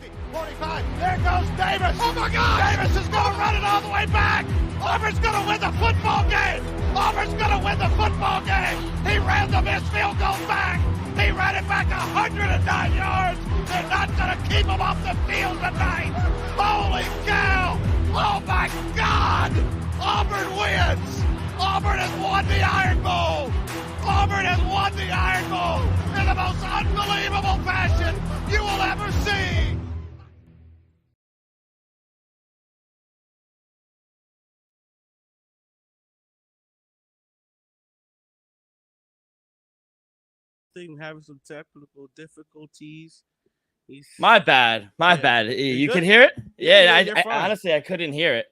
50, 45. There goes Davis. Oh, my God. Davis is going to run it all the way back. Auburn's going to win the football game. Auburn's going to win the football game. He ran the missed field goal back. He ran it back 109 yards. They're not going to keep him off the field tonight. Holy cow. Oh, my God. Auburn wins. Auburn has won the Iron Bowl. Auburn has won the Iron Bowl in the most unbelievable fashion you will ever see. Having some technical difficulties. My bad. You can hear it? I honestly, I couldn't hear it.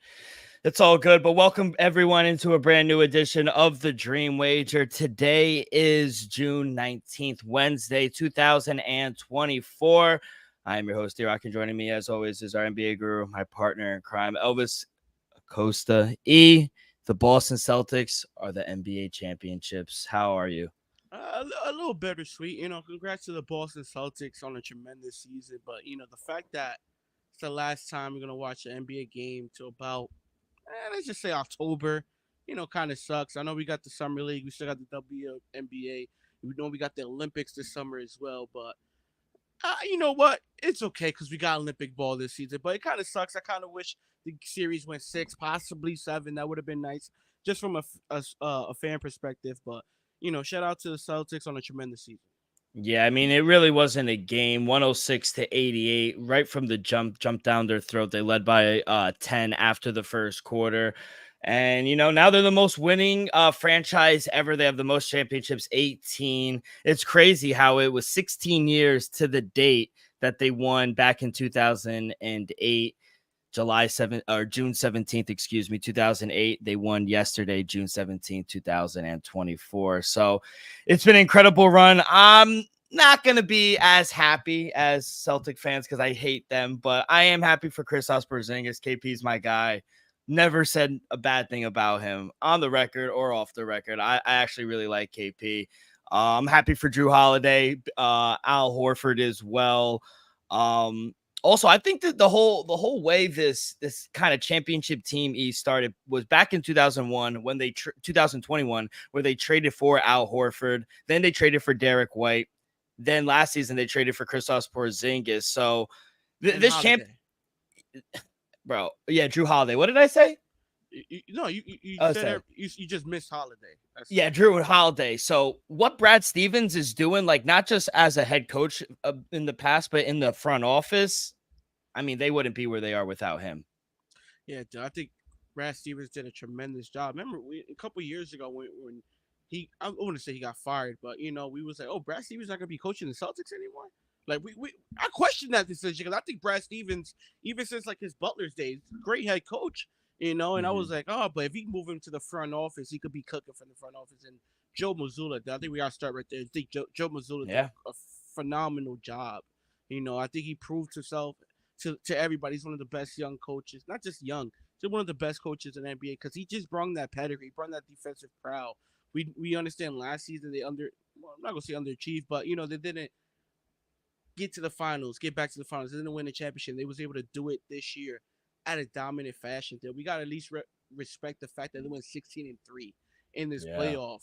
It's all good, but welcome everyone into a brand new edition of the Dream Wager. Today is June 19th, Wednesday, 2024. I am your host, D-Rock, and joining me as always is our NBA guru, my partner in crime, Elvis Acosta E. The Boston Celtics are the NBA championships. How are you? A little bittersweet, congrats to the Boston Celtics on a tremendous season. But, the fact that it's the last time we're going to watch an NBA game to about, let's just say October, kind of sucks. I know we got the Summer League. We still got the WNBA. We know we got the Olympics this summer as well. But, you know what? It's okay because we got Olympic ball this season. But it kind of sucks. I kind of wish the series went 6, possibly 7. That would have been nice just from a fan perspective. But, shout out to the Celtics on a tremendous season. Yeah, I mean, it really wasn't a game. 106-88, right from the jump down their throat. They led by 10 after the first quarter. And, now they're the most winning franchise ever. They have the most championships, 18. It's crazy how it was 16 years to the date that they won back in 2008. June 17th, 2008. They won yesterday, June 17th, 2024. So it's been an incredible run. I'm not going to be as happy as Celtic fans because I hate them, but I am happy for Kristaps Porzingis. KP's my guy. Never said a bad thing about him on the record or off the record. I actually really like KP. I'm happy for Drew Holiday, Al Horford as well. Also, I think that the whole way this kind of championship team started was back in 2001 when 2021 where they traded for Al Horford, then they traded for Derek White, then last season they traded for Kristaps Porzingis. So this champ, bro, yeah, Drew Holiday. What did I say? You just missed Holiday. Drew Holiday. So what Brad Stevens is doing, like not just as a head coach in the past, but in the front office, I mean, they wouldn't be where they are without him. Yeah, I think Brad Stevens did a tremendous job. Remember, a couple years ago when I want to say he got fired, but we was like, oh, Brad Stevens not gonna be coaching the Celtics anymore. Like I questioned that decision because I think Brad Stevens, even since like his Butler's days, great head coach. And I was like, oh, but if he move him to the front office, he could be cooking from the front office. And Joe Mazzulla, I think we gotta start right there. I think Joe Mazzulla did a phenomenal job. I think he proved himself to everybody. He's one of the best young coaches, not just young, he's one of the best coaches in the NBA because he just brought that pedigree, brought that defensive prowess. We understand last season I'm not gonna say underachieved, but they didn't get back to the finals. They didn't win the championship. They was able to do it this year at a dominant fashion. We got to at least respect the fact that they went 16-3 in this playoff.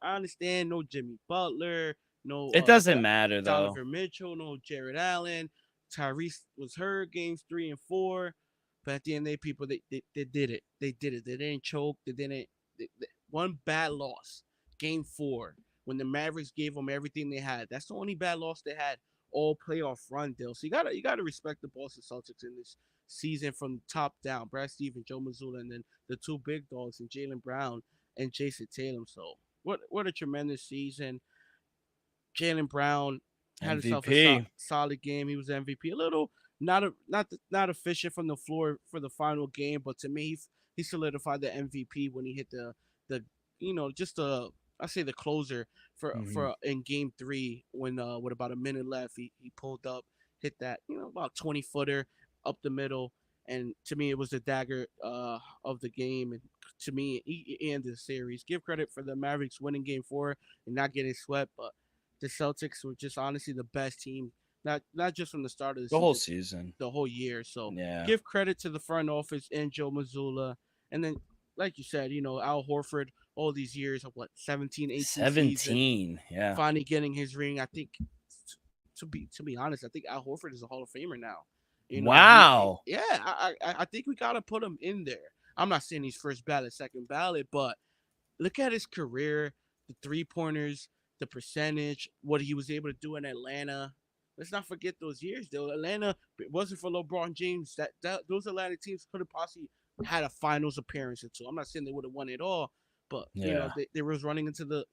I understand no Jimmy Butler, no. It doesn't matter though. Donovan Mitchell, no Jared Allen. Tyrese was hurt games 3 and 4, but at the end of the day, people they did it. They did it. They didn't choke. One bad loss, game 4, when the Mavericks gave them everything they had. That's the only bad loss they had all playoff run, Dill. So you gotta respect the Boston Celtics in this season from top down. Brad Stevens, Joe Mazzulla, and then the two big dogs and Jaylen Brown and Jason Tatum. So what a tremendous season. Jaylen Brown had himself a solid game. He was MVP. A little not efficient from the floor for the final game, but to me, he solidified the MVP when he hit the closer for in game 3 when with about a minute left, he pulled up, hit that about 20-footer up the middle, and to me it was the dagger of the game, and to me he ended the series. Give credit for the Mavericks winning game 4 and not getting swept, but the Celtics were just honestly the best team not just from the start of the The whole season, season. the whole year. So Yeah. give credit to the front office and Joe Mazzulla. And then, like you said, Al Horford, all these years of 17, 18 season, 17. Yeah. finally getting his ring. I think, to be honest, I think Al Horford is a Hall of Famer now. Wow. Yeah, I think we gotta put him in there. I'm not saying he's first ballot, second ballot, but look at his career, the 3-pointers, the percentage, what he was able to do in Atlanta. Let's not forget those years, though. Atlanta, if it wasn't for LeBron James, that those Atlanta teams could have possibly had a finals appearance or two. I'm not saying they would have won it all, but Yeah. they was running into the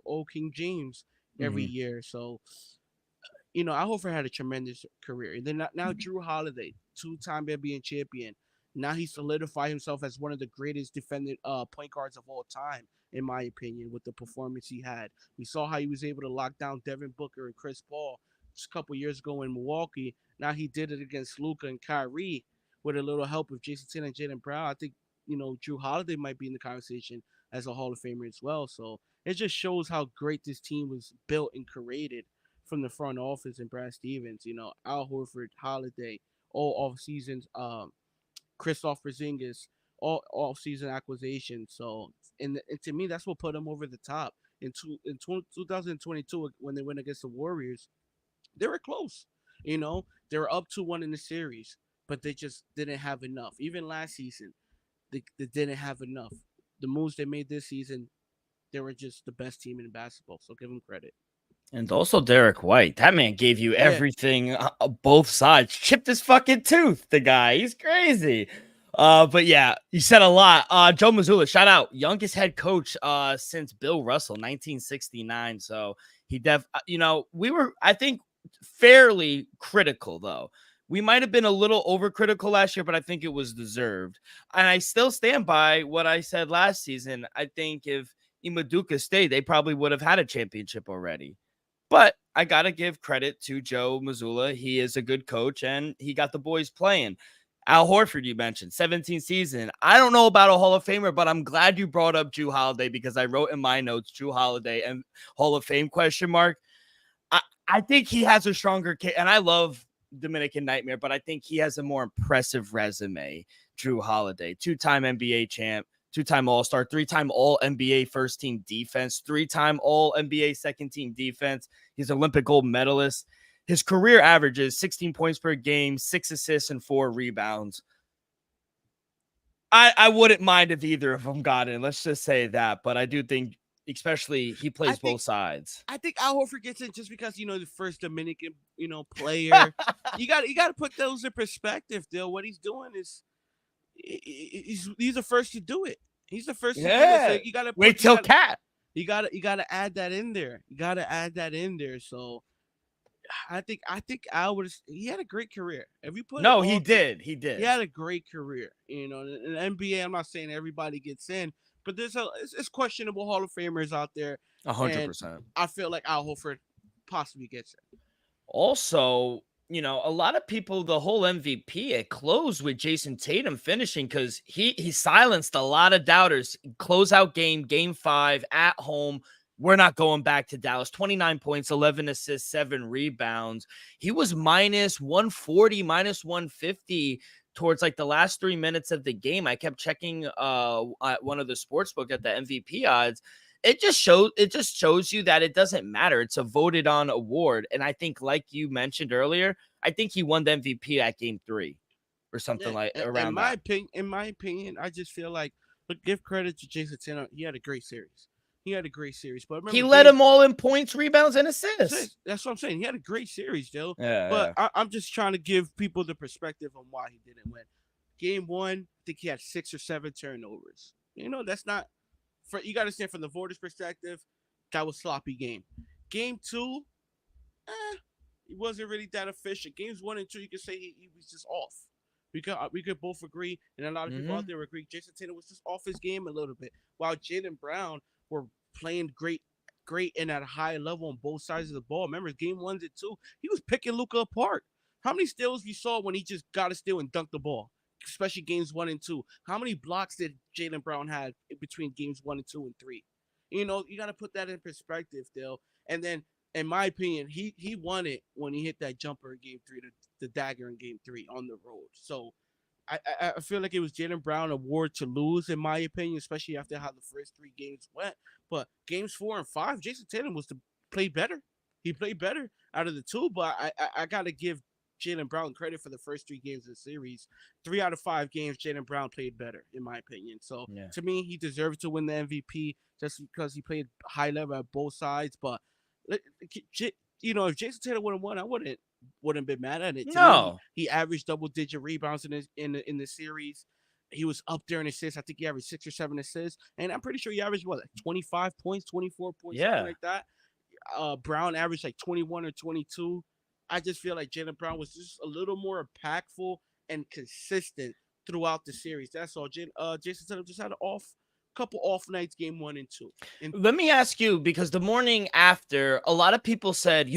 old King James every Mhm. year. So Al Horford had a tremendous career. And then now Drew Holiday, 2-time NBA champion. Now he solidified himself as one of the greatest defended point guards of all time, in my opinion, with the performance he had. We saw how he was able to lock down Devin Booker and Chris Paul just a couple years ago in Milwaukee. Now he did it against Luka and Kyrie with a little help of Jason Tatum and Jaylen Brown. I think Drew Holiday might be in the conversation as a Hall of Famer as well. So it just shows how great this team was built and created from the front office and Brad Stevens. Al Horford, Holiday, all off seasons. Kristaps Porzingis, all off season acquisitions. So, and to me, that's what put them over the top. In 2022, when they went against the Warriors, they were close. They were up 2-1 in the series, but they just didn't have enough. Even last season, they didn't have enough. The moves they made this season, they were just the best team in basketball. So give them credit. And also Derek White. That man gave you Yeah, everything, both sides. Chipped his fucking tooth, the guy. He's crazy. But yeah, you said a lot. Joe Mazzulla, shout out. Youngest head coach since Bill Russell, 1969. So he we were, I think, fairly critical though. We might have been a little overcritical last year, but I think it was deserved. And I still stand by what I said last season. I think if Imaduka stayed, they probably would have had a championship already. But I got to give credit to Joe Mazzulla. He is a good coach, and he got the boys playing. Al Horford, you mentioned, 17th season. I don't know about a Hall of Famer, but I'm glad you brought up Drew Holiday because I wrote in my notes, Drew Holiday and Hall of Fame question mark. I think he has a stronger case, and I love Dominican Nightmare, but I think he has a more impressive resume. Drew Holiday, 2-time NBA champ, 2-time All-Star, 3-time All-NBA first-team defense, 3-time All-NBA second-team defense. He's Olympic gold medalist. His career averages 16 points per game, 6 assists, and 4 rebounds. I wouldn't mind if either of them got in. Let's just say that. But I do think, especially, he plays both sides. I think Al Horford gets in just because the first Dominican player. you got to put those in perspective. Though what he's doing is he's the first to do it. He's the first to do it. So you got to wait till Cat. You got to add that in there. You got to add that in there. So I think Al he had a great career. If you put he did. He had a great career. In the NBA, I'm not saying everybody gets in, but it's questionable Hall of Famers out there. 100%. I feel like Al Horford possibly gets it. Also, a lot of people, the whole MVP, it closed with Jason Tatum finishing because he silenced a lot of doubters. Closeout game 5 at home. We're not going back to Dallas. 29 points, 11 assists, 7 rebounds. He was minus 140, minus 150 towards like the last 3 minutes of the game. I kept checking at one of the sportsbook at the MVP odds. It just shows you that it doesn't matter. It's a voted on award. And I think, like you mentioned earlier, I think he won the MVP at game 3 or something around that. In my opinion, I just feel like, look, give credit to Jason Tatum. He had a great series. But remember, he led them all in points, rebounds, and assists. That's what I'm saying. He had a great series, Joe. Yeah, but yeah. I'm just trying to give people the perspective on why he didn't win. Game 1, I think he had 6 or 7 turnovers. That's not you got to stand from the voters' perspective. That was sloppy game. Game 2, he wasn't really that efficient. Games 1 and 2, you could say he was just off. We could both agree, and a lot of people out there agree. Jason Tatum was just off his game a little bit, while Jaylen Brown were playing great and at a high level on both sides of the ball. Remember, game 1 and 2, he was picking Luka apart. How many steals you saw when he just got a steal and dunked the ball? Especially games 1 and 2. How many blocks did Jaylen Brown have between games 1 and 2 and 3? You got to put that in perspective, Dale. And then in my opinion, he won it when he hit that jumper in Game 3, the dagger in Game 3 on the road. So I feel like it was Jaylen Brown award to lose, in my opinion, especially after how the first 3 games went. But games 4 and 5, Jason Tatum was to play better. He played better out of the two, but I gotta give Jaylen Brown credit for the first 3 games of the series. 3 out of 5 games, Jaylen Brown played better, in my opinion. So Yeah. to me, he deserved to win the MVP just because he played high level at both sides. But if Jason Tatum would have won, I wouldn't been mad at it. To me, No. he averaged double digit rebounds in the series. He was up there in assists. I think he averaged 6 or 7 assists, and I'm pretty sure he averaged what, like 25 points, 24 points, something Yeah. like that. Brown averaged like 21 or 22. I just feel like Jaylen Brown was just a little more impactful and consistent throughout the series. That's all. Jason Tatum just had an couple off nights, game 1 and 2. And Let me ask you, because the morning after, a lot of people said,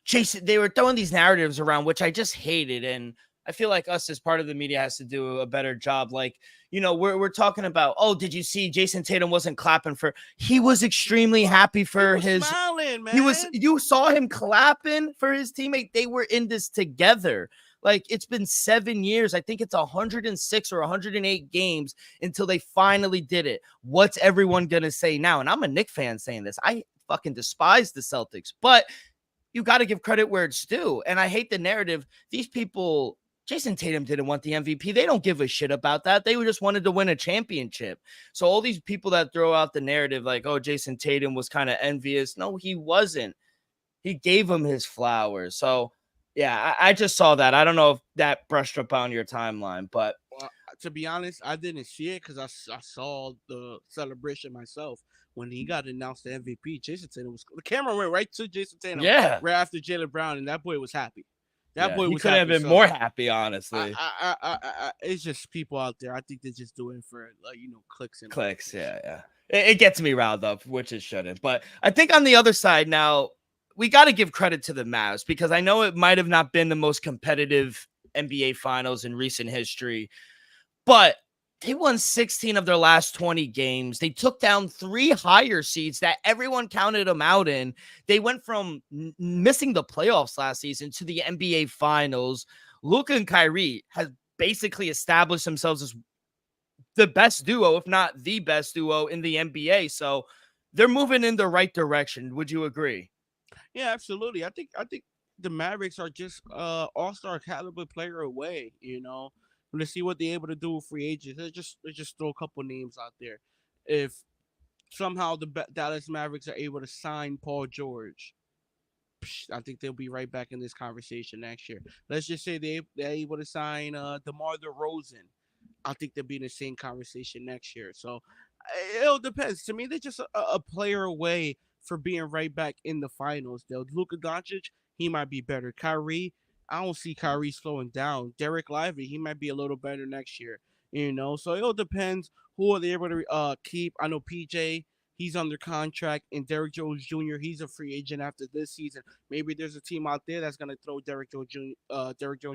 Jason, they were throwing these narratives around, which I just hated. And I feel like us as part of the media has to do a better job. Like, we're talking about, oh, did you see Jason Tatum wasn't clapping he was extremely happy for he was smiling, man. you saw him clapping for his teammate. They were in this together. Like, it's been 7 years. I think it's 106 or 108 games until they finally did it. What's everyone going to say now? And I'm a Knicks fan saying this. I fucking despise the Celtics, but you got to give credit where it's due. And I hate the narrative. These people, Jason Tatum didn't want the MVP. They don't give a shit about that. They just wanted to win a championship. So all these people that throw out the narrative like, oh, Jason Tatum was kind of envious. No, he wasn't. He gave him his flowers. So, yeah, I just saw that. I don't know if that brushed up on your timeline, but Well, to be honest, I didn't see it because I saw the celebration myself when he got announced the MVP. Jason Tatum the camera went right to Jason Tatum, yeah, right after Jaylen Brown, and that boy was happy. That boy he was couldn't have happy. been So more happy, honestly. it's just people out there. I think they're just doing it for clicks and Clicks, yeah. It gets me riled up, which it shouldn't. But I think on the other side now, we got to give credit to the Mavs because I know it might have not been the most competitive NBA finals in recent history, but they won 16 of their last 20 games. They took down 3 higher seeds that everyone counted them out in. They went from missing the playoffs last season to the NBA finals. Luka and Kyrie have basically established themselves as the best duo, if not the best duo in the NBA. So they're moving in the right direction. Would you agree? Yeah, absolutely. I think the Mavericks are just all-star caliber player away. Let's see what they're able to do with free agents. Let's just throw a couple names out there. If somehow the Dallas Mavericks are able to sign Paul George, I think they'll be right back in this conversation next year. Let's just say they're able to sign DeMar DeRozan. I think they'll be in the same conversation next year. So it all depends. To me, they're just a player away for being right back in the finals. Though Luka Doncic, he might be better. Kyrie, I don't see Kyrie slowing down. Derek Lively, he might be a little better next year. So it all depends who are they able to keep. I know PJ, he's under contract, and Derek Jones Jr., he's a free agent after this season. Maybe there's a team out there that's gonna throw Derek Jones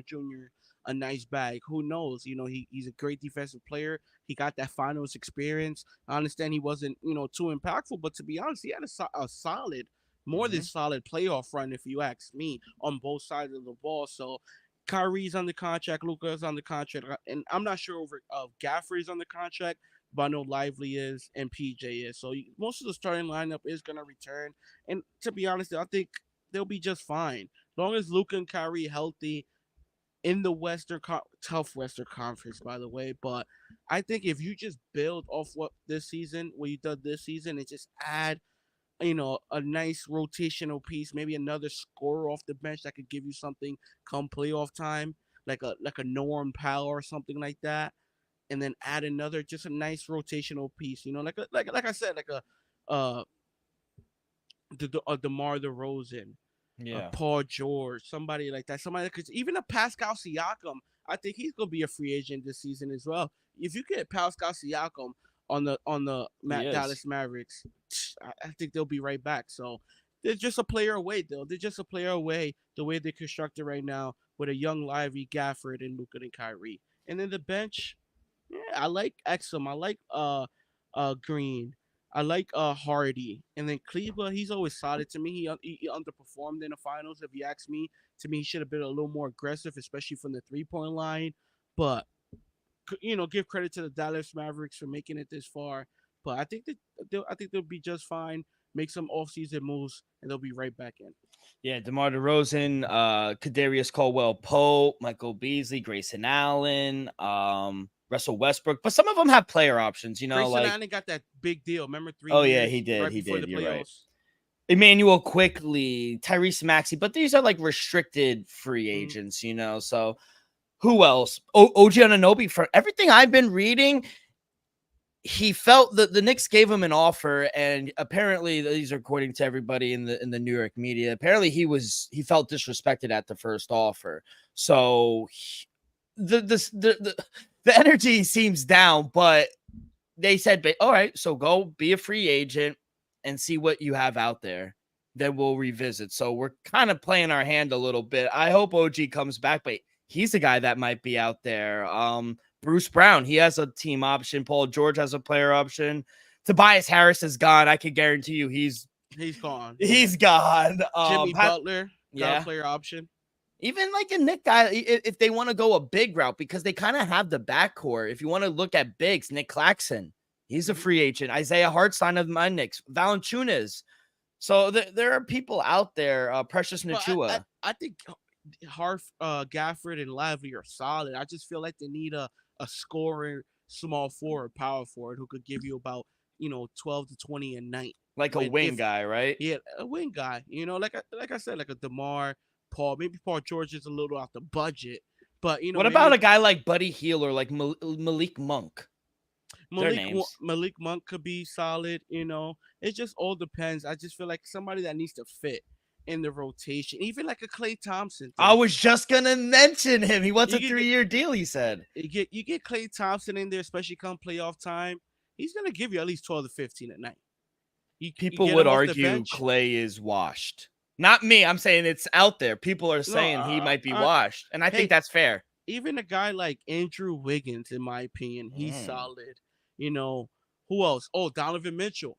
Jr. a nice bag. Who knows? He's a great defensive player. He got that finals experience. I understand he wasn't, too impactful, but to be honest, he had a solid, more than solid playoff run, if you ask me, on both sides of the ball. So Kyrie's under contract, Luka's under contract, and I'm not sure over Gaffrey's under contract, but I know Lively is and PJ is. So most of the starting lineup is gonna return, and to be honest, I think they'll be just fine as long as Luka and Kyrie healthy in the tough Western Conference, by the way. But I think if you just build off what you did this season, and just add, a nice rotational piece, maybe another scorer off the bench that could give you something come playoff time, like a Norm Powell or something like that, and then add another, just a nice rotational piece, like I said, like a DeMar DeRozan, Yeah. Paul George, somebody like that. Somebody, because even a Pascal Siakam, I think he's gonna be a free agent this season as well. If you get Pascal Siakam on the Dallas Mavericks, I think they'll be right back. So they're just a player away, though. They're just a player away the way they're constructed right now with a young Lively, Gafford, and Luka and Kyrie. And then the bench, yeah, I like Exum. I like Green. I like Hardy, and then Kleba. He's always solid to me. He underperformed in the finals. If you ask me, to me he should have been a little more aggressive, especially from the 3-point line. But give credit to the Dallas Mavericks for making it this far. But I think they'll be just fine. Make some offseason moves, and they'll be right back in. Yeah, DeMar DeRozan, Kadarius Caldwell-Pope, Michael Beasley, Grayson Allen, Russell Westbrook, but some of them have player options, Grayson like Allen got that big deal. Remember 3 oh yeah, years he did, right before the you're right. playoffs. Emmanuel Quickly, Tyrese Maxey, but these are like restricted free agents, So who else? OG Anunoby. For everything I've been reading, he felt that the Knicks gave him an offer, and apparently these are according to everybody in the New York media. Apparently he felt disrespected at the first offer. So the energy seems down, but they said, all right, so go be a free agent and see what you have out there. Then we'll revisit. So we're kind of playing our hand a little bit. I hope OG comes back, but he's a guy that might be out there. Bruce Brown, he has a team option. Paul George has a player option. Tobias Harris is gone. I can guarantee you he's gone. He's gone. Jimmy Butler got a player option. Even like a Nick guy, if they want to go a big route, because they kind of have the backcourt. If you want to look at bigs, Nick Claxton, he's a free agent. Isaiah Hartenstein of my Knicks, Valanciunas. So there are people out there. Precious Nachua. I think Gafford and Lively are solid. I just feel like they need a scoring small forward, power forward who could give you about 12 to 20 a night, like a wing guy, right? Yeah, a wing guy. Like I said, like a DeMar, Paul. Maybe Paul George is a little off the budget, but what about a guy like Buddy Hield or like Malik Monk? Malik Monk could be solid. It just all depends. I just feel like somebody that needs to fit in the rotation, even like a Klay Thompson. I was just gonna mention him. He wants a 3-year deal. He said you get Klay Thompson in there, especially come playoff time. He's gonna give you at least 12 to 15 at night. People would argue Klay is washed. Not me. I'm saying it's out there. People are saying he might be washed, and I think that's fair. Even a guy like Andrew Wiggins, in my opinion, he's solid. Who else? Oh, Donovan Mitchell.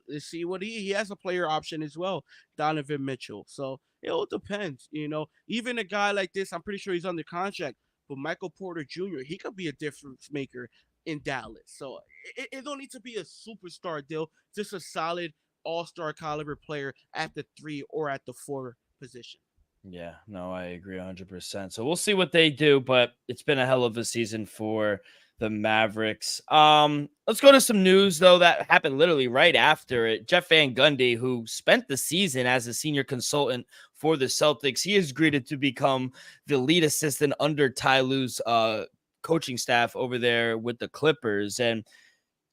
Let's see what he has a player option as well, Donovan Mitchell. So it all depends, Even a guy like this, I'm pretty sure he's under contract, but Michael Porter Jr., he could be a difference maker in Dallas. So it don't need to be a superstar deal, just a solid all-star caliber player at the 3 or at the 4 position. Yeah, no, I agree 100%. So we'll see what they do, but it's been a hell of a season for the Mavericks. Let's go to some news, though, that happened literally right after it. Jeff Van Gundy, who spent the season as a senior consultant for the Celtics, he is greeted to become the lead assistant under Ty Lue's coaching staff over there with the Clippers. And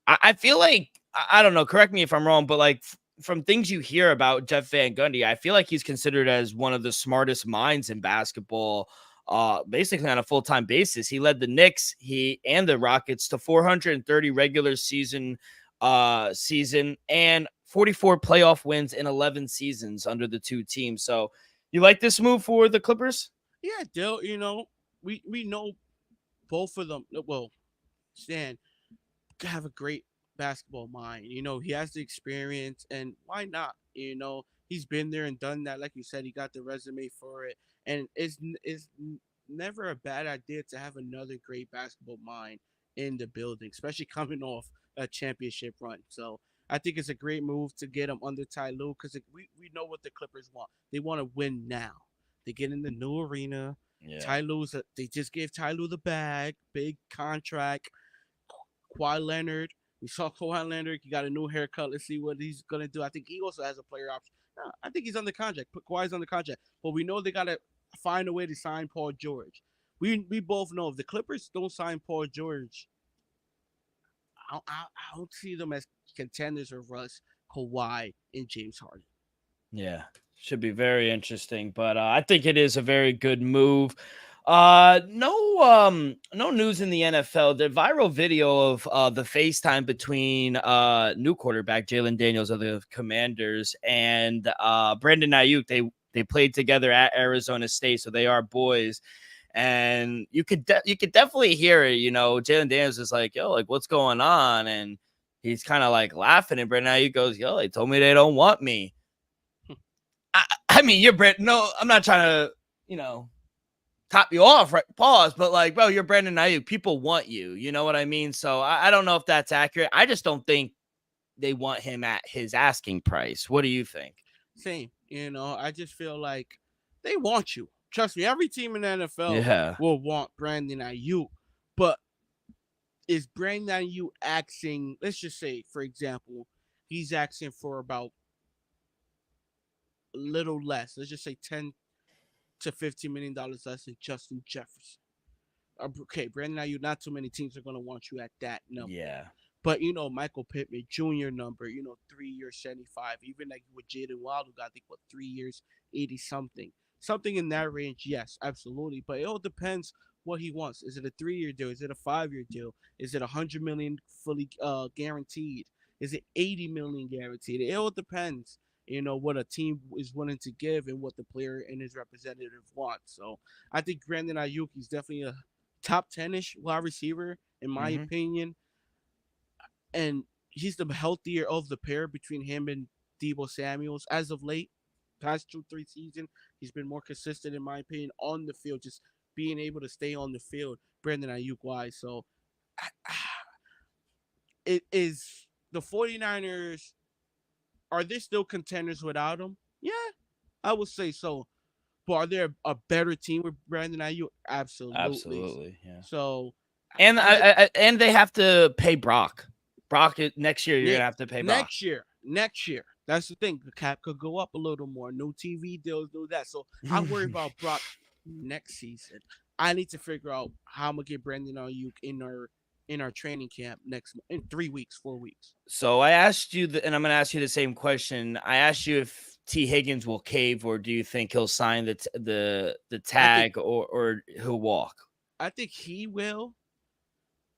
I feel like, I don't know, correct me if I'm wrong, but like from things you hear about Jeff Van Gundy, I feel like he's considered as one of the smartest minds in basketball, basically on a full-time basis. He led the Knicks and the Rockets to 430 regular season and 44 playoff wins in 11 seasons under the two teams. So you like this move for the Clippers? Yeah, Dale, we know both of them. Well, Stan have a great basketball mind. He has the experience, and why not? He's been there and done that. Like you said, he got the resume for it. And it's never a bad idea to have another great basketball mind in the building, especially coming off a championship run. So I think it's a great move to get him under Ty Lue, because we know what the Clippers want. They want to win now. They get in the new arena. Yeah. Ty Lue's they just gave Ty Lue the bag, big contract. Kawhi Leonard. We saw Kawhi Leonard. He got a new haircut. Let's see what he's going to do. I think he also has a player option. No, I think he's under contract. Kawhi's under contract. But we know they got to find a way to sign Paul George. We both know if the Clippers don't sign Paul George, I don't see them as contenders of Russ, Kawhi, and James Harden. Yeah, should be very interesting. But I think it is a very good move. No news in the NFL. The viral video of the FaceTime between new quarterback Jalen Daniels of the Commanders and Brandon Ayuk. They played together at Arizona State, so they are boys. And you could definitely hear it. Jalen Daniels is like, yo, like, what's going on? And he's kind of like laughing, and Brandon Ayuk goes, "Yo, they told me they don't want me." I mean, you're Brandon. No, I'm not trying to, top you off, right? Pause, but like, bro, you're Brandon Ayuk. People want you. You know what I mean? So I don't know if that's accurate. I just don't think they want him at his asking price. What do you think? Same. I just feel like they want you. Trust me, every team in the NFL Yeah. will want Brandon Ayuk. But is Brandon Ayuk asking, let's just say, for example, he's asking for about a little less. Let's just say $10 to $15 million less than Justin Jefferson. Okay, Brandon Ayuk, not too many teams are going to want you at that number. Yeah. But Michael Pittman Jr. number, 3 years 75. Even like with Jaden Wild, who got I think 3 years 80 something, something in that range. Yes, absolutely. But it all depends what he wants. Is it a 3 year deal? Is it a 5 year deal? Is it 100 million fully guaranteed? Is it 80 million guaranteed? It all depends. What a team is willing to give and what the player and his representative want. So I think Brandon Ayuk is definitely a top 10ish wide receiver in my opinion, and he's the healthier of the pair between him and Deebo Samuels as of late. Past 2-3 seasons, he's been more consistent in my opinion on the field, just being able to stay on the field. Brandon Ayuk wise, so it is the 49ers. Are they still contenders without him? Yeah, I would say so. But are they a better team with Brandon Ayuk? Absolutely. Absolutely. Yeah. So, And and they have to pay Brock. Next year, you're Nick, gonna have to pay Brock. Next year. That's the thing. The cap could go up a little more. No TV deals, do that. So I worry about Brock next season. I need to figure out how I'm gonna get Brandon Ayuk in our training camp in 3 weeks, 4 weeks. So I asked you, and I'm gonna ask you the same question. I asked you if T. Higgins will cave, or do you think he'll sign the tag, or he'll walk? I think he will,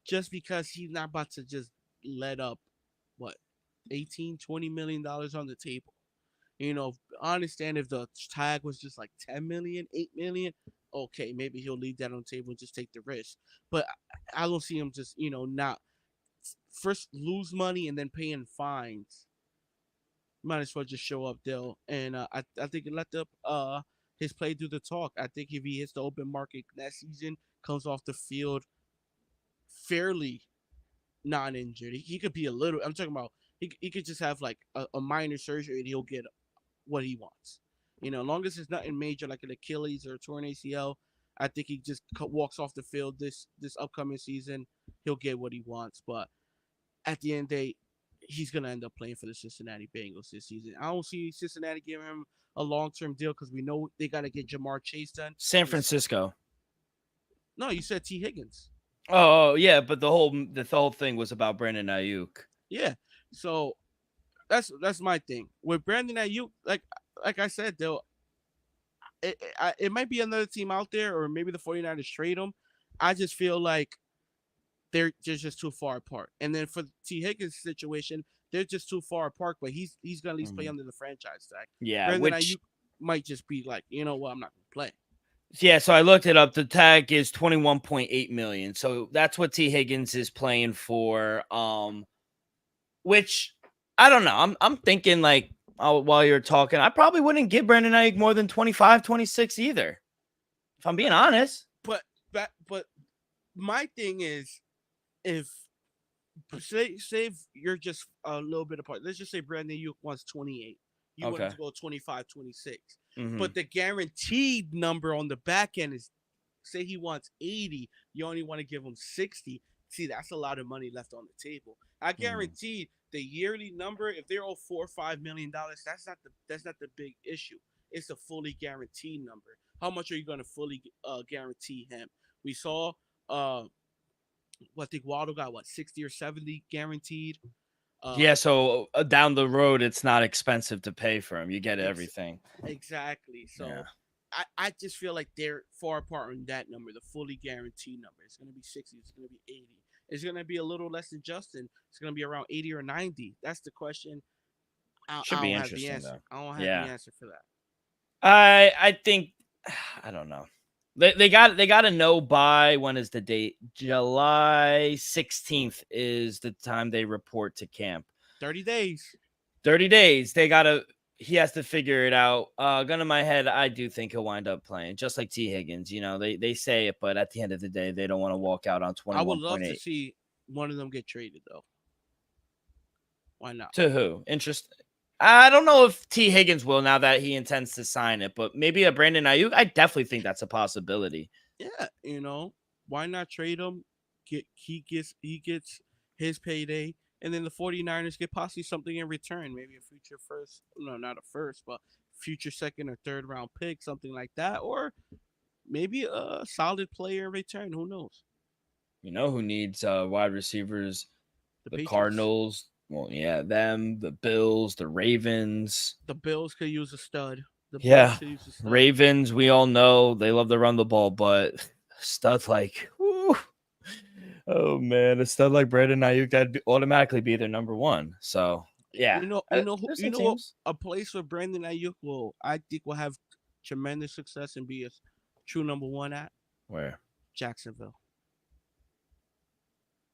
just because he's not about to just let up what 18-20 million dollars on the table. I understand if the tag was just like 10 million, 8 million, okay, maybe he'll leave that on the table and just take the risk. But I don't see him just, not first lose money and then paying fines. Might as well just show up, Dill. And I think let his play do the talk. I think if he hits the open market next season, comes off the field fairly non-injured, he could be a little. I'm talking about he could just have like a minor surgery and he'll get what he wants. As long as it's nothing major like an Achilles or a torn ACL, I think he just walks off the field this upcoming season. He'll get what he wants. But at the end of the day, he's gonna end up playing for the Cincinnati Bengals this season. I don't see Cincinnati giving him a long-term deal because we know they got to get Jamar Chase done. San Francisco. No, you said T. Higgins. Oh yeah, but the whole thing was about Brandon Ayuk. Yeah, so that's my thing with Brandon Ayuk. Like I said, though, it might be another team out there, or maybe the 49ers trade him. I just feel like they're just too far apart. And then for the T. Higgins situation, they're just too far apart. But he's gonna at least play under the franchise tag. Yeah, Brandon Ayuk might just be like, you know what, I'm not gonna play. Yeah, so I looked it up. The tag is 21.8 million. So that's what T. Higgins is playing for. Which I don't know. I'm thinking like while you're talking, I probably wouldn't give Brandon Ayuk more than 25, 26 either. If I'm being honest. But my thing is, if say if you're just a little bit apart, let's just say Brandon Ayuk wants 28. You want to go 25, 26. But the guaranteed number on the back end is, say he wants 80, you only want to give him 60. See, that's a lot of money left on the table. I guarantee the yearly number, if they're all $4 or $5 million, that's not the big issue. It's a fully guaranteed number. How much are you going to fully guarantee him? We saw, I think Waddle got 60 or 70 guaranteed. Yeah, so down the road, it's not expensive to pay for him. You get everything. Exactly. So I just feel like they're far apart on that number, the fully guaranteed number. It's going to be 60. It's going to be 80. It's going to be a little less than Justin. It's going to be around 80 or 90. That's the question. I don't have the answer. I don't have the answer for that. I think, I don't know. They got to know by, when is the date? July 16th is the time they report to camp. 30 days. 30 days. He has to figure it out. Gun in my head, I do think he'll wind up playing, just like T. Higgins. You know, they say it, but at the end of the day, they don't want to walk out on I would love 21.8. to see one of them get traded, though. Why not? To who? I don't know if T. Higgins will, now that he intends to sign it, but maybe a Brandon Ayuk. I definitely think that's a possibility. Yeah, why not trade him? He gets his payday, and then the 49ers get possibly something in return, maybe a future first, no, not a first, but future second or third round pick, something like that, or maybe a solid player in return. Who knows? You know who needs wide receivers? The The Patriots. Cardinals. Well, yeah, them, the Bills, the Ravens. The Bills could use a stud. Yeah, Ravens, we all know they love to run the ball, but studs like, whew, oh man, a stud like Brandon Ayuk, that'd automatically be their number one. So yeah, what, a place where Brandon Ayuk I think will have tremendous success and be a true number one at? Where? Jacksonville.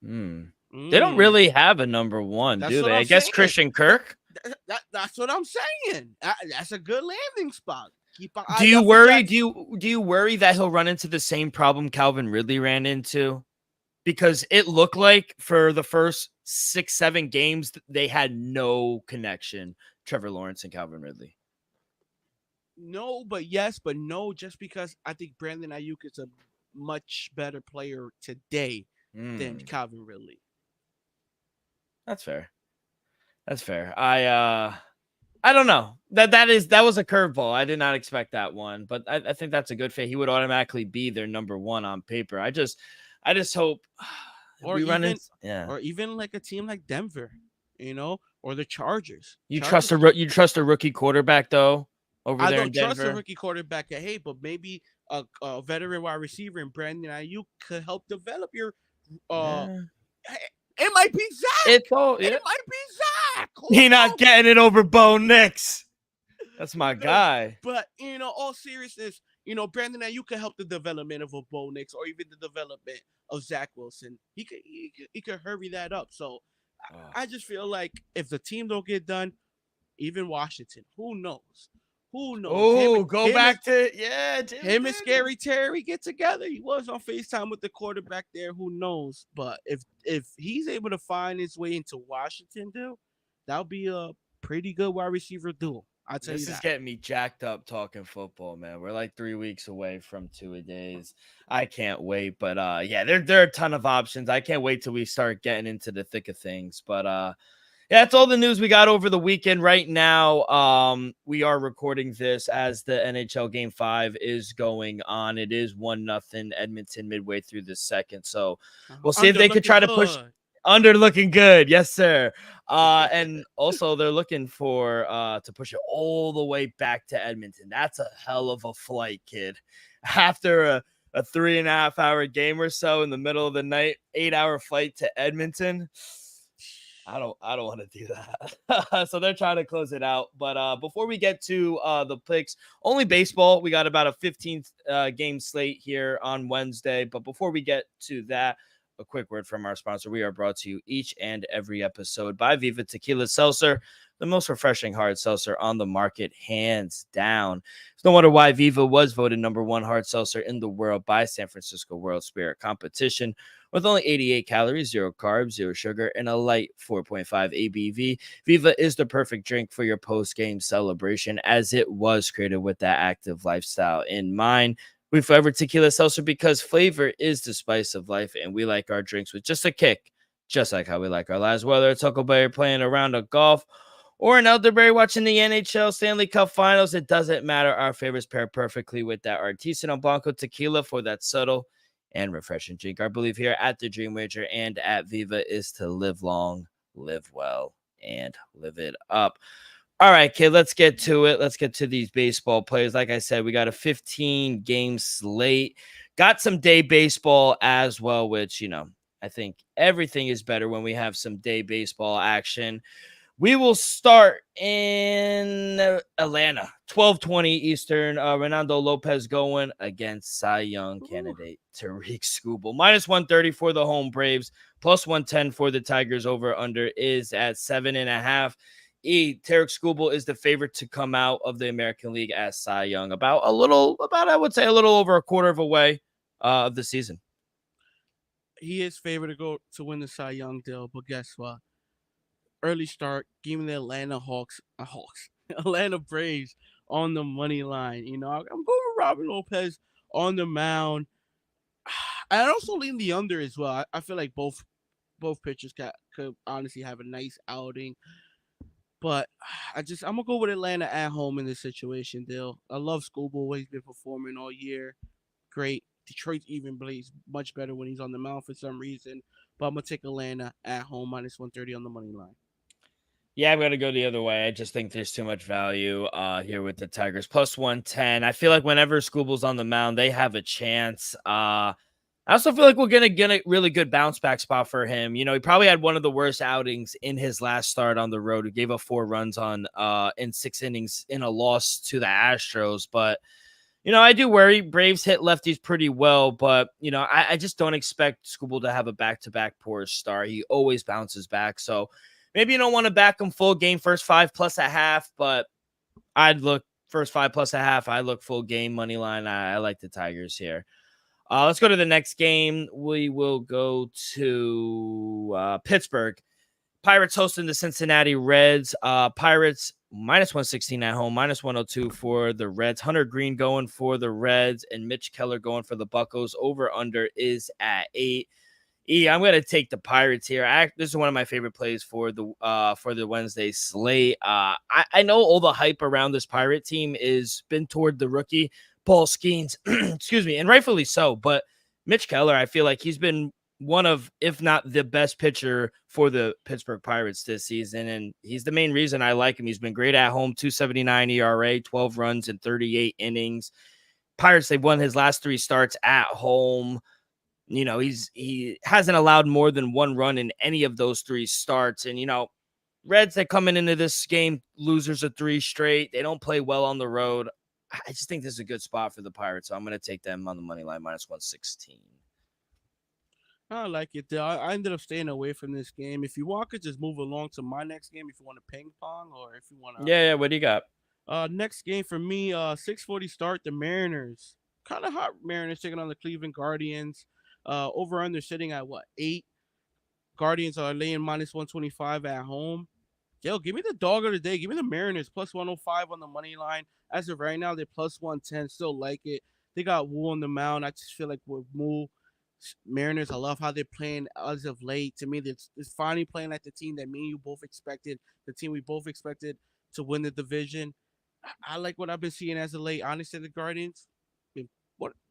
They don't really have a number one, do they? I guess Christian Kirk. That's what I'm saying. That's a good landing spot. Do you worry? Do you worry that he'll run into the same problem Calvin Ridley ran into? Because it looked like for the first 6-7 games they had no connection, Trevor Lawrence and Calvin Ridley. No, but yes, but no. Just because I think Brandon Ayuk is a much better player today than Calvin Ridley. That's fair. I don't know. That was a curveball. I did not expect that one, but I think that's a good fit. He would automatically be their number one on paper. I just hope or even like a team like Denver, or the Chargers. You trust a rookie quarterback though over there in Denver? I don't trust a rookie quarterback but maybe a veteran wide receiver in Brandon Ayuk could help develop your It might be Zach. It might be Zach. He not getting it over Bo Nix. That's my guy. But all seriousness, Brandon Ayuk could help the development of a Bo Nix or even the development of Zach Wilson. He could hurry that up. So I just feel like if the team don't get done, even Washington, who knows? Oh, him and Scary Terry get together. He was on FaceTime with the quarterback there. Who knows? But if he's able to find his way into Washington, dude, that'll be a pretty good wide receiver duo. I'll tell you that. This is getting me jacked up talking football, man. We're like 3 weeks away from 2-a-days. I can't wait. But yeah, there are a ton of options. I can't wait till we start getting into the thick of things. But yeah, that's all the news we got over the weekend. Right now, we are recording this as the NHL Game 5 is going on. It is 1-0 Edmonton midway through the second. So we'll see if they could try to push. Under looking good. Yes, sir. And also they're looking for to push it all the way back to Edmonton. That's a hell of a flight, kid. After a 3.5-hour game or so in the middle of the night, 8-hour flight to Edmonton. I don't want to do that. So they're trying to close it out. But before we get to the picks, only baseball. We got about a 15th game slate here on Wednesday. But before we get to that, a quick word from our sponsor. We are brought to you each and every episode by Viva Tequila Seltzer, the most refreshing hard seltzer on the market, hands down. It's no wonder why Viva was voted number 1 hard seltzer in the world by San Francisco World Spirit Competition. With only 88 calories, 0 carbs, 0 sugar, and a light 4.5 ABV, Viva is the perfect drink for your post-game celebration, as it was created with that active lifestyle in mind. We forever tequila seltzer because flavor is the spice of life, and we like our drinks with just a kick, just like how we like our lives. Whether it's Huckleberry playing a round of golf or an elderberry watching the NHL Stanley Cup Finals, it doesn't matter. Our favorites pair perfectly with that Artisanal Blanco tequila for that subtle and refreshing drink. Our belief here at the Dream Wager and at Viva is to live long, live well, and live it up. All right, kid, let's get to it. Let's get to these baseball players. Like I said, we got a 15-game slate. Got some day baseball as well, which, I think everything is better when we have some day baseball action. We will start in Atlanta, 12:20 Eastern. Renando Lopez going against Cy Young candidate Tariq Skubal. -130 for the home Braves, +110 for the Tigers. Over under is at 7.5. Tariq Skubal is the favorite to come out of the American League as Cy Young. About I would say a little over a quarter of a way of the season. He is favored to go to win the Cy Young deal, but guess what? Early start, give me the Atlanta Braves on the money line. You know, I'm going with Robin Lopez on the mound. I also lean the under as well. I feel like both pitchers could honestly have a nice outing. But I'm gonna go with Atlanta at home in this situation, Dill. I love Schoolboy. He's been performing all year. Great. Detroit even plays much better when he's on the mound for some reason. But I'm gonna take Atlanta at home -130 on the money line. Yeah, I'm gonna go the other way. I just think there's too much value here with the Tigers. +110. I feel like whenever Scooble's on the mound, they have a chance. I also feel like we're gonna get a really good bounce back spot for him. You know, he probably had one of the worst outings in his last start on the road. He gave up 4 runs on in 6 innings in a loss to the Astros. But you know, I do worry. Braves hit lefties pretty well, but you know, I just don't expect Skubal to have a back-to-back poor start. He always bounces back. So maybe you don't want to back him full game, first 5 plus a half, but I'd look first 5 plus a half. I look full game money line. I like the Tigers here. Let's go to the next game. We will go to Pittsburgh. Pirates hosting the Cincinnati Reds. Pirates -116 at home, -102 for the Reds. Hunter Green going for the Reds and Mitch Keller going for the Buccos. Over under is at 8. I'm going to take the Pirates here. This is one of my favorite plays for the Wednesday slate. I know all the hype around this Pirate team is been toward the rookie Paul Skeens, excuse me, and rightfully so. But Mitch Keller, I feel like he's been one of, if not the best pitcher for the Pittsburgh Pirates this season, and he's the main reason I like him. He's been great at home, 2.79 ERA, 12 runs in 38 innings. Pirates, they've won his last 3 starts at home. You know, he hasn't allowed more than 1 run in any of those 3 starts. And, you know, Reds, they coming into this game, losers of 3 straight. They don't play well on the road. I just think this is a good spot for the Pirates, so I'm going to take them on the money line, -116. I like it there. I ended up staying away from this game. If you want, could just move along to my next game if you want to ping pong or if you want to. Yeah, what do you got? Next game for me, 6:40 start. The Mariners, kind of hot Mariners taking on the Cleveland Guardians. Over under sitting at what 8. Guardians are laying -125 at home. Yo, give me the dog of the day. Give me the Mariners +105 on the money line. As of right now, they're +110. Still like it. They got Wu on the mound. I just feel like with Wu, Mariners, I love how they're playing as of late. To me, it's finally playing like the team that me and you both expected. The team we both expected to win the division. I like what I've been seeing as of late. Honestly, the Guardians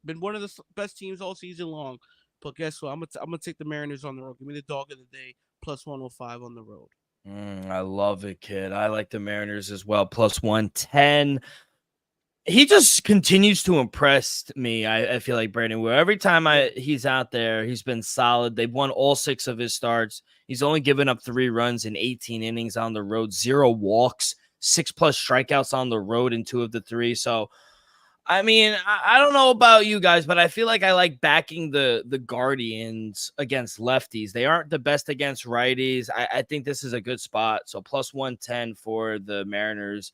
been one of the best teams all season long. But guess what? I'm gonna take the Mariners on the road. Give me the dog of the day +105 on the road. I love it, kid. I like the Mariners as well, +110. He just continues to impress me. I feel like Brandon Will. Every time he's out there, he's been solid. They've won all 6 of his starts. He's only given up 3 runs in 18 innings on the road, 0 walks, 6+ strikeouts on the road in 2 of the 3. So, I mean, I don't know about you guys, but I feel like I like backing the Guardians against lefties. They aren't the best against righties. I think this is a good spot. So +110 for the Mariners,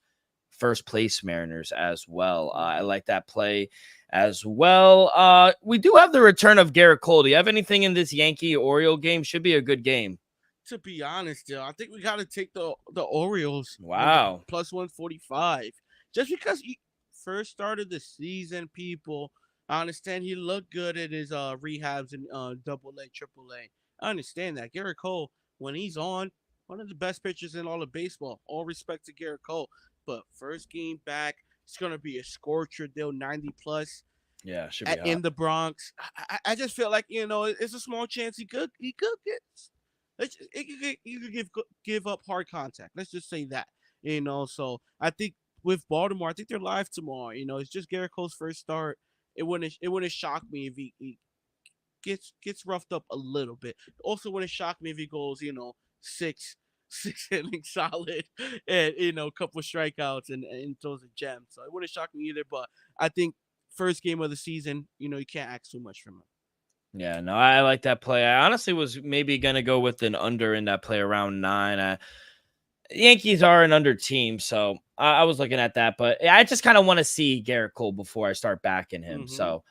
first place Mariners as well. I like that play as well. We do have the return of Garrett Cole. Do you have anything in this Yankee-Oriole game? Should be a good game. To be honest, I think we got to take the Orioles. Wow. +145. Just because first started the season, people. I understand he looked good at his rehabs in AA, AAA. I understand that. Garrett Cole, when he's on, one of the best pitchers in all of baseball. All respect to Garrett Cole. But first game back, it's gonna be a scorcher deal, 90+. Yeah, should be in the Bronx. I just feel like it's a small chance he could get. You could give up hard contact. Let's just say that. So I think with Baltimore, I think they're live tomorrow. It's just Garrett Cole's first start. It wouldn't shock me if he gets roughed up a little bit. Also, wouldn't shock me if he goes 6 6 innings solid, and a couple of strikeouts and throws a gem. So it wouldn't shock me either. But I think first game of the season, you can't ask too much from him. Yeah, no, I like that play. I honestly was maybe gonna go with an under in that play around 9. Yankees are an under team, so I was looking at that, but I just kind of want to see Garrett Cole before I start backing him. Mm-hmm. So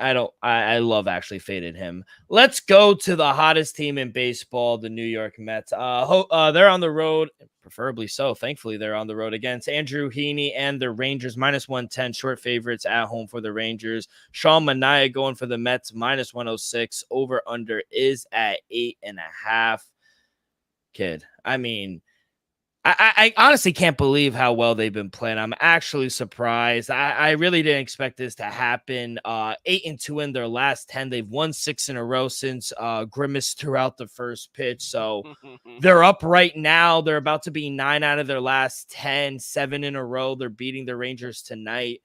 I don't. I love actually faded him. Let's go to the hottest team in baseball, the New York Mets. They're on the road, preferably so. Thankfully, they're on the road against Andrew Heaney and the Rangers, -110 short favorites at home for the Rangers. Sean Manaea going for the Mets, -106. Over under is at 8.5. Kid, I mean, I honestly can't believe how well they've been playing. I'm actually surprised. I really didn't expect this to happen. 8-2 in their last 10. They've won 6 in a row since Grimace threw out the first pitch. So they're up right now. They're about to be 9 out of their last 10, 7 in a row. They're beating the Rangers tonight.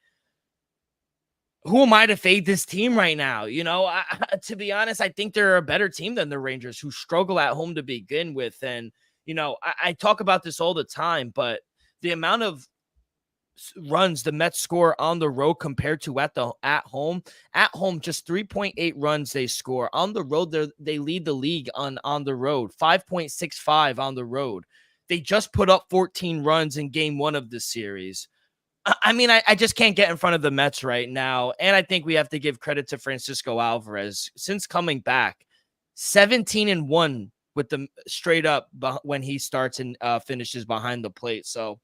Who am I to fade this team right now? To be honest, I think they're a better team than the Rangers, who struggle at home to begin with. And I talk about this all the time, but the amount of runs the Mets score on the road compared to at home, just 3.8 runs they score. On the road, they lead the league on the road, 5.65 on the road. They just put up 14 runs in game 1 of the series. I mean, I just can't get in front of the Mets right now. And I think we have to give credit to Francisco Alvarez. Since coming back, 17-1 with them straight up when he starts and finishes behind the plate. So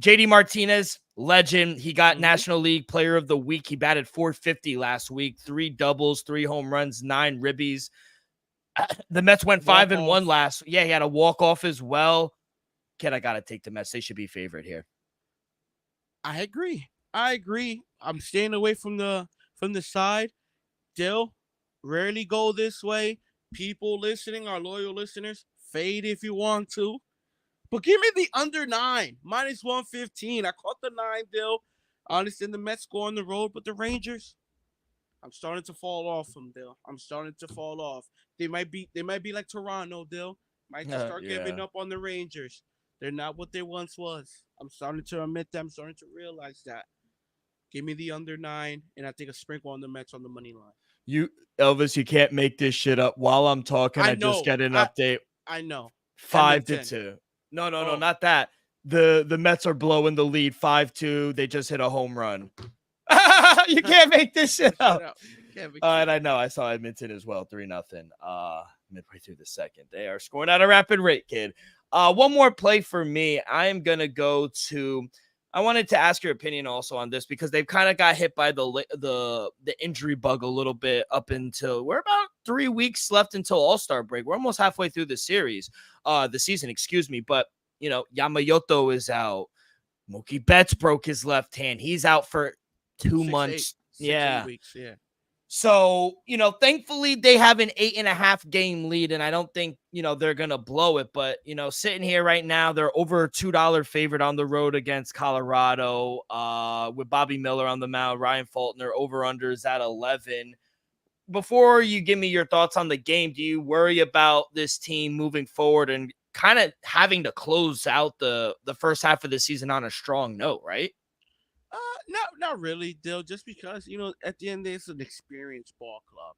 JD Martinez, legend. He got National League Player of the Week. He batted .450 last week, 3 doubles, 3 home runs, 9 ribbies. The Mets went 5-1 last. Yeah, he had a walk-off as well. Kid, I got to take the Mets. They should be favorite here. I agree. I'm staying away from the side. Dill, rarely go this way. People listening, our loyal listeners, fade if you want to. But give me the under 9, -115. I caught the 9, Dill. I understand the Mets go on the road, but the Rangers, I'm starting to fall off from Dill. I'm starting to fall off. They might be like Toronto, Dill. Might just start giving up on the Rangers. They're not what they once was. I'm starting to admit that. I'm starting to realize that. Give me the under 9, and I take a sprinkle on the Mets on the money line. Elvis, you can't make this shit up. While I'm talking, I just get an update. I know. 5-2. No, not that. The Mets are blowing the lead 5-2. They just hit a home run. You can't make this shit up. And I know I saw Edmonton as well, 3-0. Midway through the second, they are scoring at a rapid rate, kid. One more play for me. I am gonna go to. I wanted to ask your opinion also on this because they've kind of got hit by the injury bug a little bit up until we're about 3 weeks left until All-Star break. We're almost halfway through the season, excuse me. But Yamamoto is out. Mookie Betts broke his left hand. He's out for 2 months. 8 weeks, yeah. So, thankfully they have an 8.5 game lead, and I don't think, they're going to blow it. But, sitting here right now, they're over a $2 favorite on the road against Colorado with Bobby Miller on the mound, Ryan Faulkner, over-under is at 11. Before you give me your thoughts on the game, do you worry about this team moving forward and kind of having to close out the first half of the season on a strong note, right? Not really, Dill. Just because at the end, it's an experienced ball club.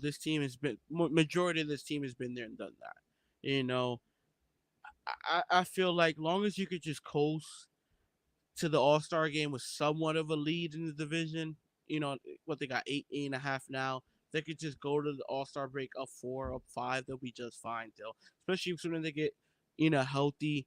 This team has been majority of this team has been there and done that. I feel like long as you could just coast to the All-Star game with somewhat of a lead in the division, what they got 8.5 now. They could just go to the All-Star break up 4, up 5. They'll be just fine, Dill. Especially as soon as they get healthy.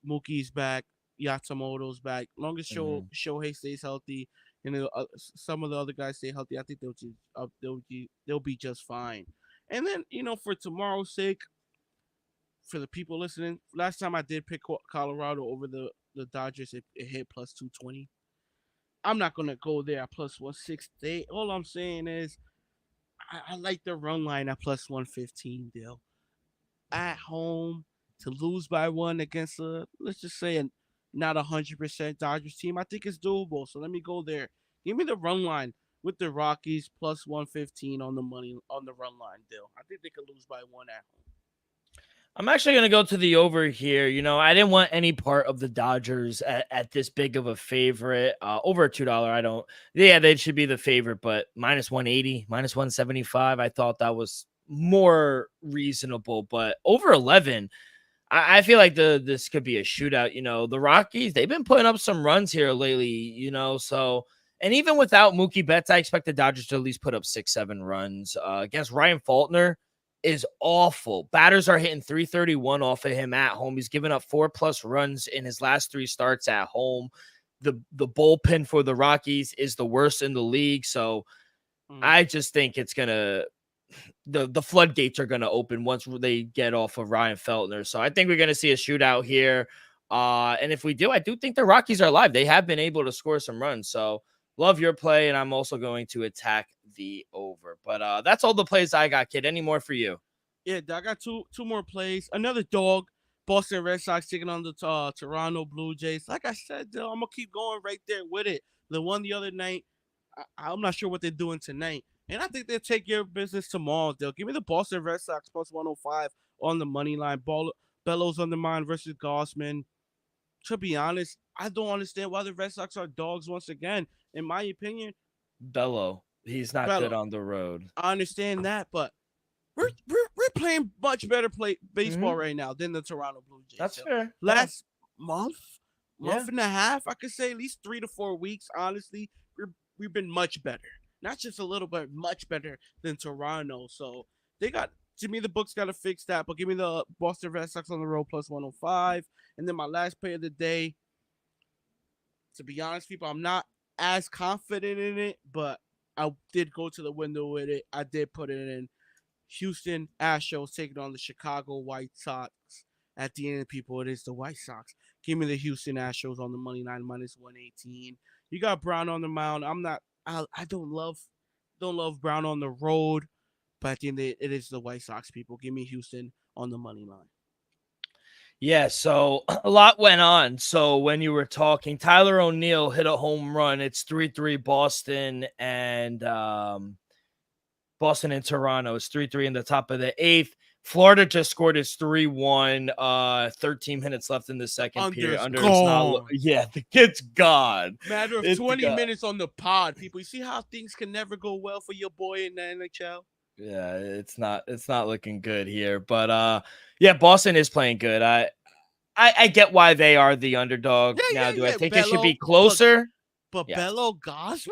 Mookie's back. Yatsumoto's back. Long as Shohei stays healthy and some of the other guys stay healthy, I think they'll be just fine. And then for tomorrow's sake, for the people listening, last time I did pick Colorado over the Dodgers, it hit +220. I'm not gonna go there at +168. All I'm saying is I like the run line at +115. Deal at home to lose by 1 against let's just say not 100% Dodgers team, I think it's doable. So let me go there. Give me the run line with the Rockies +115 on the money on the run line deal. I think they could lose by 1 at home. I'm actually going to go to the over here. I didn't want any part of the Dodgers at this big of a favorite. Over $2, I don't. Yeah, they should be the favorite, but minus 180, minus 175. I thought that was more reasonable, but over 11. I feel like this could be a shootout. The Rockies, they've been putting up some runs here lately, so. And even without Mookie Betts, I expect the Dodgers to at least put up 6-7 runs. Against Ryan Faulkner is awful. Batters are hitting 331 off of him at home. He's given up 4+ runs in his last 3 starts at home. The bullpen for the Rockies is the worst in the league. So I just think it's gonna the floodgates are gonna open once they get off of Ryan Feltner. So I think we're gonna see a shootout here. And if we do, I do think the Rockies are live. They have been able to score some runs. So love your play, and I'm also going to attack the over. But that's all the plays I got, kid. Any more for you? Yeah, I got two more plays. Another dog. Boston Red Sox taking on the Toronto Blue Jays. Like I said, I'm gonna keep going right there with it. The one the other night, I'm not sure what they're doing tonight, and I think they'll take care of business tomorrow. They'll give me the Boston Red Sox plus 105 on the money line. Bellows on the mind versus Gossman. To be honest, I don't understand why the Red Sox are dogs once again. In my opinion, Bello, he's not good on the road. I understand that, but we're playing much better baseball right now than the Toronto Blue Jays. That's fair. Last month and a half, I could say at least 3 to 4 weeks. Honestly, we've been much better. Not just a little bit, much better than Toronto. So they got. To me, the books got to fix that. But give me the Boston Red Sox on the road plus 105. And then my last play of the day. To be honest, people, I'm not as confident in it, but I did go to the window with it. I did put it in. Houston Astros taking on the Chicago White Sox. At the end, people, it is the White Sox. Give me the Houston Astros on the money line minus 118. You got Brown on the mound. I don't love Brown on the road. But at the end, it is the White Sox, people. Give me Houston on the money line. Yeah, so a lot went on. So when you were talking, Tyler O'Neill hit a home run. It's 3-3 Boston and Toronto. It's 3-3 in the top of the 8th. Florida just scored its 3-1. 13 minutes left in the second period. The kid's gone. Matter of 20 minutes on the pod, people. You see how things can never go well for your boy in the NHL? Yeah, it's not looking good here. But Boston is playing good. I get why they are the underdog. I think they should be closer? But Bello Gossman?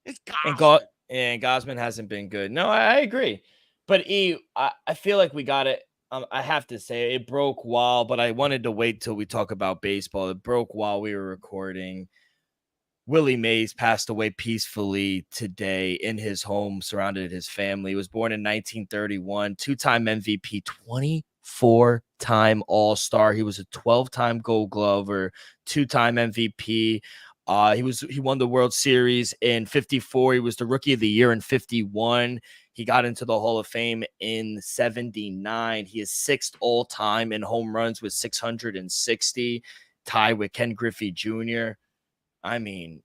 It's Gossman. And Gossman hasn't been good. No, I agree. But I feel like we got it. I have to say it broke but I wanted to wait till we talk about baseball. It broke while we were recording. Willie Mays passed away peacefully today in his home, surrounded his family. He was born in 1931, 2-time MVP, 24-time All-Star. He was a 12-time Gold Glover, 2-time MVP. He won the World Series in 54. He was the Rookie of the Year in 51. He got into the Hall of Fame in 79. He is 6th all-time in home runs with 660, tied with Ken Griffey Jr. I mean,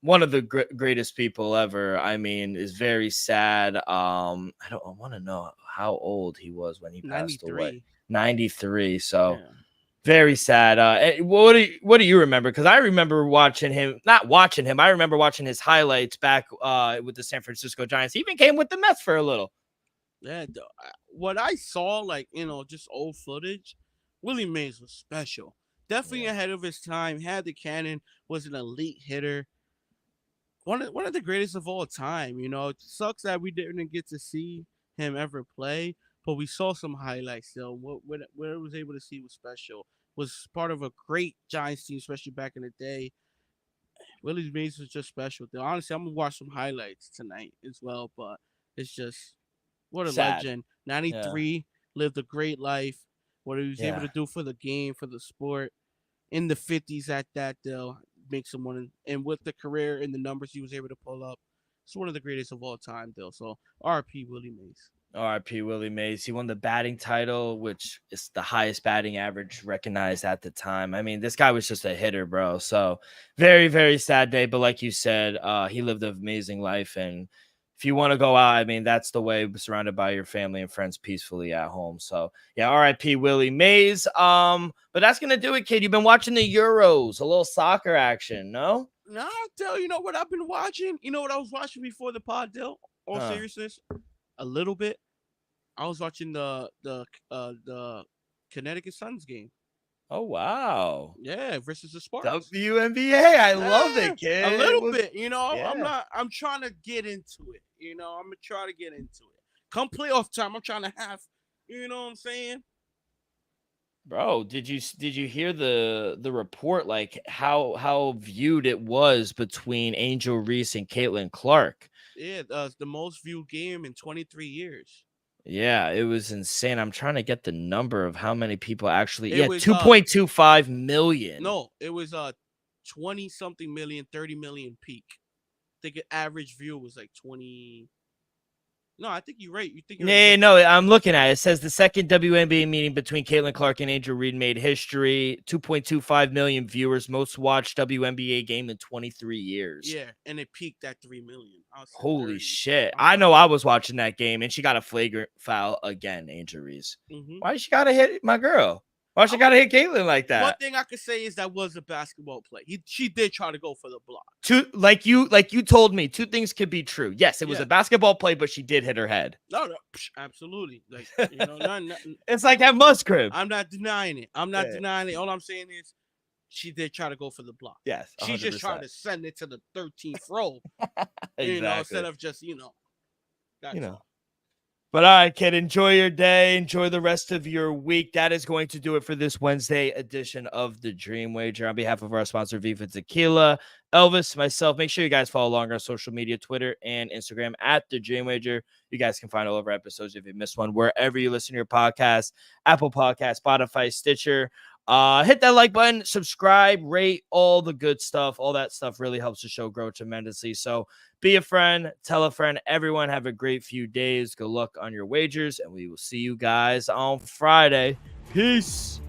one of the greatest people ever. I mean, is very sad. I want to know how old he was when he passed away. 93. So very sad. What do you remember? Because I remember not watching him. I remember watching his highlights back with the San Francisco Giants. He even came with the Mets for a little. Yeah, what I saw, just old footage, Willie Mays was special. Definitely ahead of his time. Had the cannon. Was an elite hitter. One of the greatest of all time. It sucks that we didn't get to see him ever play, but we saw some highlights. Still, what I was able to see was special. Was part of a great Giants team, especially back in the day. Willie Mays was just special. Though. Honestly, I'm gonna watch some highlights tonight as well. But it's just what a legend. 93 lived a great life. What he was able to do for the game, for the sport. In the 50s at that, they'll make someone, and with the career and the numbers he was able to pull up, it's one of the greatest of all time, though. So, R.I.P. Willie Mays. R.I.P. Willie Mays. He won the batting title, which is the highest batting average recognized at the time. I mean, this guy was just a hitter, bro. So, very, very sad day. But like you said, he lived an amazing life, and if you want to go out, I mean, that's the way, surrounded by your family and friends peacefully at home. So yeah, RIP Willie Mays. But that's gonna do it, kid. You've been watching the Euros, a little soccer action, no? Now I'll tell you know what I've been watching. You know what I was watching before the pod deal? All seriousness, a little bit. I was watching the Connecticut Suns game. Oh wow. Yeah, versus the Sparks. WNBA. I love it, kid. A little bit. You know, yeah. I'm trying to get into it. You know, I'm gonna try to get into it. Come playoff time, I'm trying to have. You know what I'm saying? Bro, did you hear the report, like how viewed it was between Angel Reese and Caitlin Clark? Yeah, the most viewed game in 23 years. Yeah, it was insane. I'm trying to get the number of how many people actually. It Yeah, was 2.25 million. No, it was 20 something million, 30 million peak. I think an average view was like 20. No, I think you're right. You think you're right. No, I'm looking at it. It says the second WNBA meeting between Caitlin Clark and Angel Reed made history. 2.25 million viewers, most watched WNBA game in 23 years. Yeah, and it peaked at 3 million. Holy shit. I know I was watching that game, and she got a flagrant foul again, Angel Reese. Mm-hmm. Why she got to hit my girl? Why she got to hit Caitlin like that? One thing I could say is that was a basketball play. She did try to go for the block. Like you told me, two things could be true. Yes, it was a basketball play, but she did hit her head. No, absolutely. Like, you know, it's like at Musgrave. I'm not denying it. I'm not denying it. All I'm saying is she did try to go for the block. Yes, 100%. She just tried to send it to the 13th row. Exactly. You know, instead of just, you know. But all right, kid, enjoy your day. Enjoy the rest of your week. That is going to do it for this Wednesday edition of the Dream Wager. On behalf of our sponsor, Viva Tequila, Elvis, myself, make sure you guys follow along our social media, Twitter and Instagram at the Dream Wager. You guys can find all of our episodes if you missed one, wherever you listen to your podcast, Apple Podcast, Spotify, Stitcher. Hit that like button, subscribe, rate, all the good stuff. All that stuff really helps the show grow tremendously. So be a friend, tell a friend. Everyone have a great few days. Good luck on your wagers, and we will see you guys on Friday. Peace.